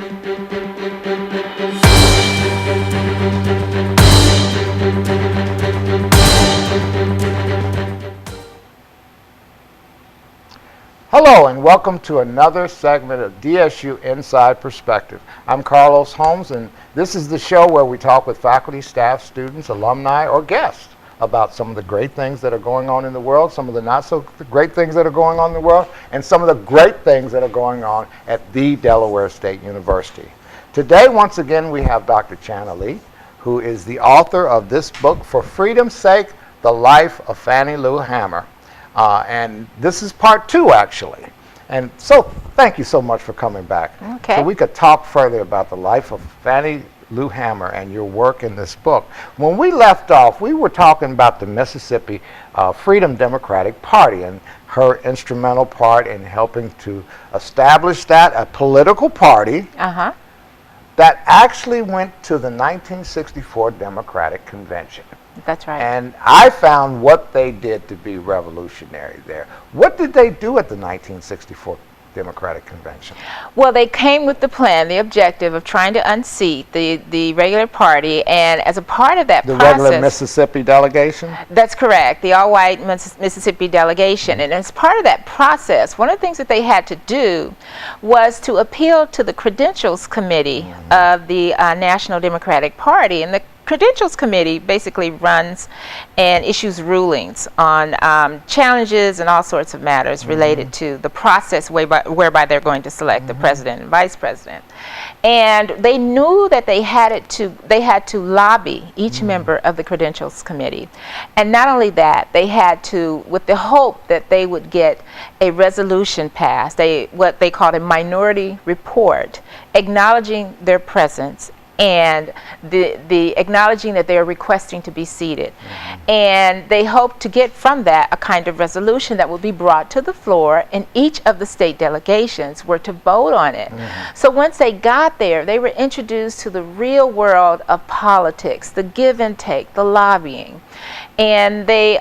Hello and welcome to another segment of DSU Inside Perspective. I'm Carlos Holmes, and this is the show where we talk with faculty, staff, students, alumni, or guests about some of the great things that are going on in the world, some of the not so great things that are going on in the world, and some of the great things that are going on at the Delaware State University. Today, once again, we have Dr. Chana Lee, who is the author of this book, For Freedom's Sake, The Life of Fannie Lou Hamer. And this is part 2, actually. And so, thank you so much for coming back. Okay. So we could talk further about the life of Fannie Lou Hamer and your work in this book. When we left off, we were talking about the Mississippi Freedom Democratic Party and her instrumental part in helping to establish that, a political party that actually went to the 1964 Democratic Convention. That's right. And I found what they did to be revolutionary there. What did they do at the 1964 Democratic Convention? Well, they came with the plan, the objective of trying to unseat the regular party, and as a part of that process... The regular Mississippi delegation? That's correct, the all-white Mississippi delegation. And as part of that process, one of the things that they had to do was to appeal to the Credentials Committee of the National Democratic Party. And the Credentials Committee basically runs and issues rulings on challenges and all sorts of matters related to the process whereby they're going to select the president and vice president. And they knew that they had to lobby each member of the Credentials Committee. And not only that, they had to, with the hope that they would get a resolution passed, what they called a minority report, acknowledging their presence and the acknowledging that they are requesting to be seated. And they hope to get from that a kind of resolution that will be brought to the floor, and each of the state delegations were to vote on it. So once they got there, they were introduced to the real world of politics, the give and take, the lobbying. And they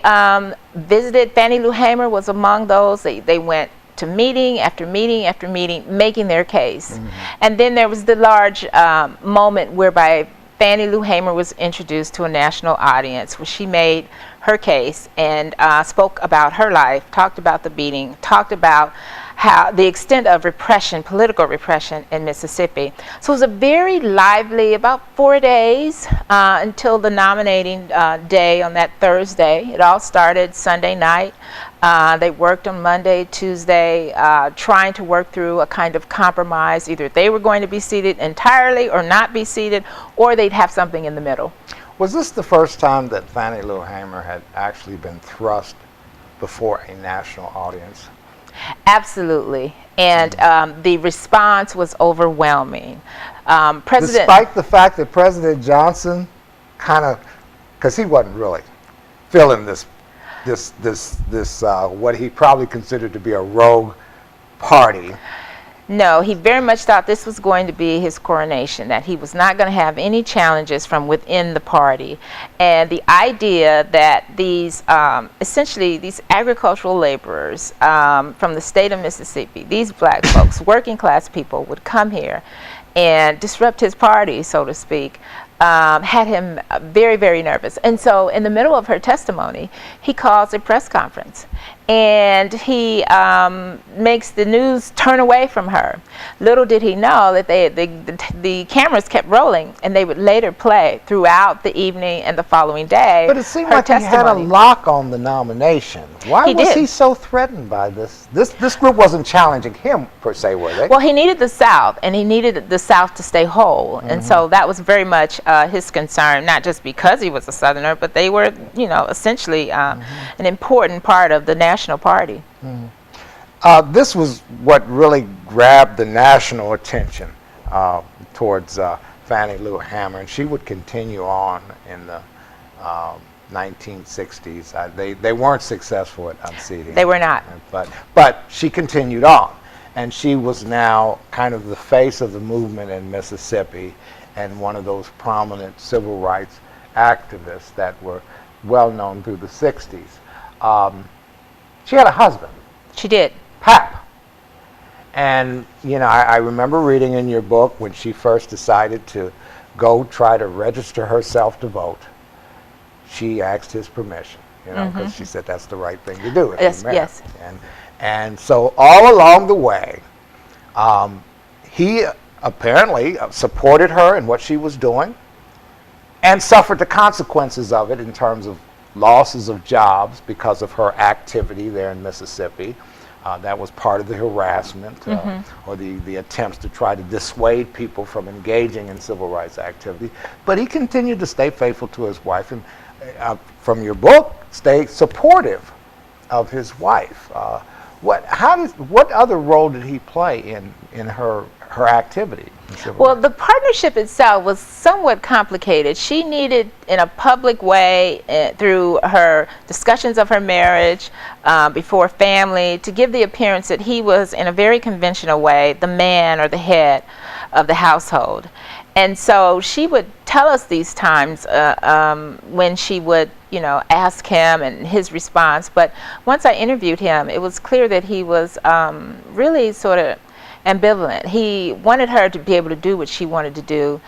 visited, Fannie Lou Hamer was among those. They went to meeting after meeting after meeting, making their case. And then there was the large moment whereby Fannie Lou Hamer was introduced to a national audience, where she made her case and spoke about her life, talked about the beating, talked about how the extent of repression, political repression in Mississippi. So it was a very lively, about 4 days until the nominating day on that Thursday. It all started Sunday night. They worked on Monday, Tuesday, trying to work through a kind of compromise. Either they were going to be seated entirely or not be seated, or they'd have something in the middle. Was this the first time that Fannie Lou Hamer had actually been thrust before a national audience? Absolutely. And the response was overwhelming. Despite the fact that President Johnson kind of, because he wasn't really feeling this what he probably considered to be a rogue party. No, he very much thought this was going to be his coronation, that he was not going to have any challenges from within the party. And the idea that these, essentially these agricultural laborers from the state of Mississippi, these black folks, working class people, would come here and disrupt his party, so to speak, had him very, very nervous. And so in the middle of her testimony, he calls a press conference. And he makes the news turn away from her. Little did he know that the cameras kept rolling, and they would later play throughout the evening and the following day. But it seemed like he had a lock on the nomination. Why was he so threatened by this? This group wasn't challenging him, per se, were they? Well, he needed the South, and he needed the South to stay whole. And so that was very much his concern, not just because he was a Southerner, but they were, you know, essentially an important part of the national party. This was what really grabbed the national attention towards Fannie Lou Hamer, and she would continue on in the 1960s. They weren't successful at unseating. They were not. But she continued on, and she was now kind of the face of the movement in Mississippi and one of those prominent civil rights activists that were well known through the 60s. She had a husband. She did. Pap. And, you know, I remember reading in your book when she first decided to go try to register herself to vote, she asked his permission, you know, because she said that's the right thing to do. Yes, yes. And so all along the way, he apparently supported her in what she was doing and suffered the consequences of it in terms of losses of jobs because of her activity there in Mississippi. That was part of the harassment or the attempts to try to dissuade people from engaging in civil rights activity. But he continued to stay faithful to his wife, and from your book, stay supportive of his wife. What other role did he play in her activity? Well, the partnership itself was somewhat complicated. She needed, in a public way, through her discussions of her marriage before family, to give the appearance that he was, in a very conventional way, the man or the head of the household. And so she would tell us these times when she would, you know, ask him and his response. But once I interviewed him, it was clear that he was really sort of ambivalent. He wanted her to be able to do what she wanted to do,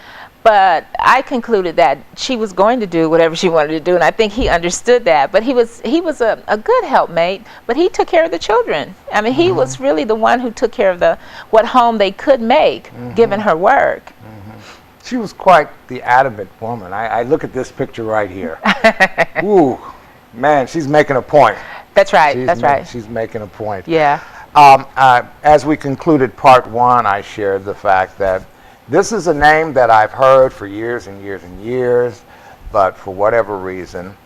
but I concluded that she was going to do whatever she wanted to do, and I think he understood that. But he was a good helpmate, but he took care of the children. I mean, he was really the one who took care of what home they could make, given her work. She was quite the adamant woman. I look at this picture right here. Ooh, man, she's making a point. That's right, that's right. She's making a point. Yeah. As we concluded part one, I shared the fact that this is a name that I've heard for years and years and years, but for whatever reason,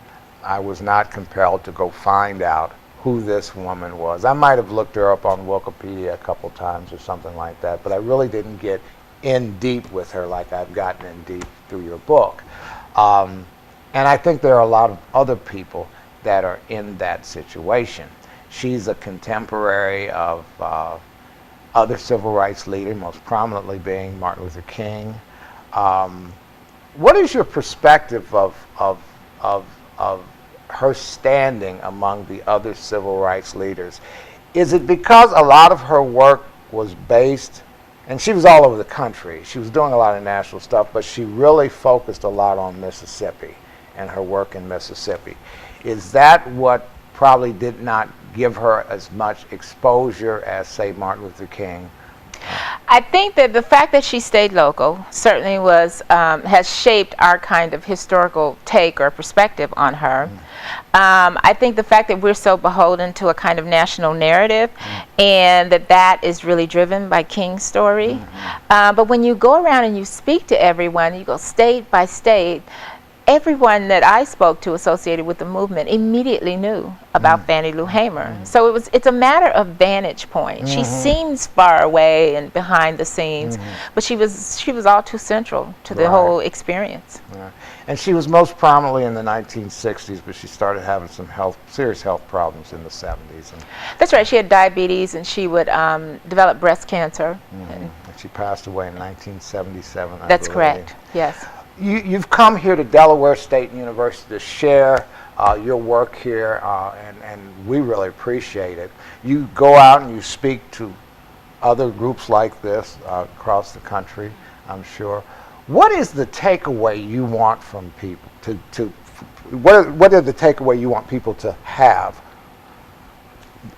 I was not compelled to go find out who this woman was. I might have looked her up on Wikipedia a couple times or something like that, but I really didn't get in deep with her like I've gotten in deep through your book. And I think there are a lot of other people that are in that situation. She's a contemporary of other civil rights leaders, most prominently being Martin Luther King. What is your perspective of her standing among the other civil rights leaders? Is it because a lot of her work was based, and she was all over the country, she was doing a lot of national stuff, but she really focused a lot on Mississippi and her work in Mississippi. Is that what probably did not give her as much exposure as, say, Martin Luther King? I think that the fact that she stayed local certainly was has shaped our kind of historical take or perspective on her. I think the fact that we're so beholden to a kind of national narrative, and that is really driven by King's story. But when you go around and you speak to everyone, you go state by state, everyone that I spoke to associated with the movement immediately knew about Fannie Lou Hamer. So it's a matter of vantage point. She seems far away and behind the scenes, but she was all too central to the whole experience. And she was most prominently in the 1960s, but she started having some serious health problems in the 70s. That's right. She had diabetes, and she would develop breast cancer. And she passed away in 1977. That's correct. Yes. You've come here to Delaware State University to share your work here, and we really appreciate it. You go out and you speak to other groups like this across the country, I'm sure. What is the takeaway you want from people? What are the takeaway you want people to have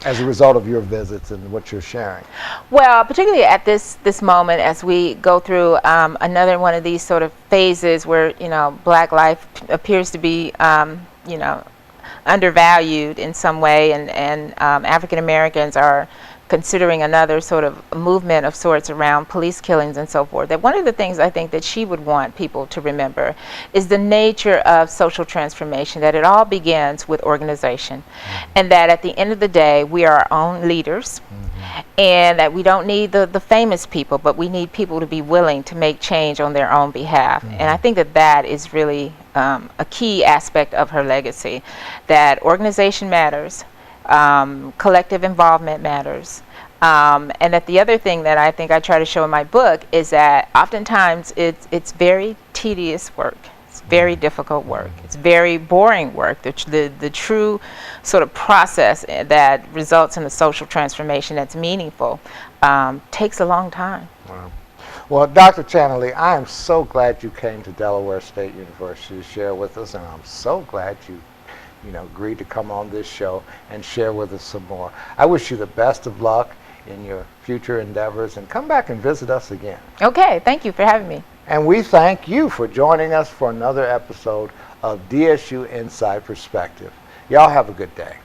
as a result of your visits and what you're sharing? Well, particularly at this moment, as we go through another one of these sort of phases where, you know, Black life appears to be, you know, undervalued in some way, and African Americans are considering another sort of movement of sorts around police killings and so forth, that one of the things I think that she would want people to remember is the nature of social transformation, that it all begins with organization, and that at the end of the day we are our own leaders, and that we don't need the famous people, but we need people to be willing to make change on their own behalf. And I think that is really a key aspect of her legacy, that organization matters, collective involvement matters, and that the other thing that I think I try to show in my book is that oftentimes it's very tedious work. It's very difficult work. It's very boring work. The true sort of process that results in a social transformation that's meaningful takes a long time. Wow. Well, Dr. Chana Lee, I am so glad you came to Delaware State University to share with us, and I'm so glad you agreed to come on this show and share with us some more. I wish you the best of luck in your future endeavors, and come back and visit us again. Okay, thank you for having me. And we thank you for joining us for another episode of DSU Inside Perspective. Y'all have a good day.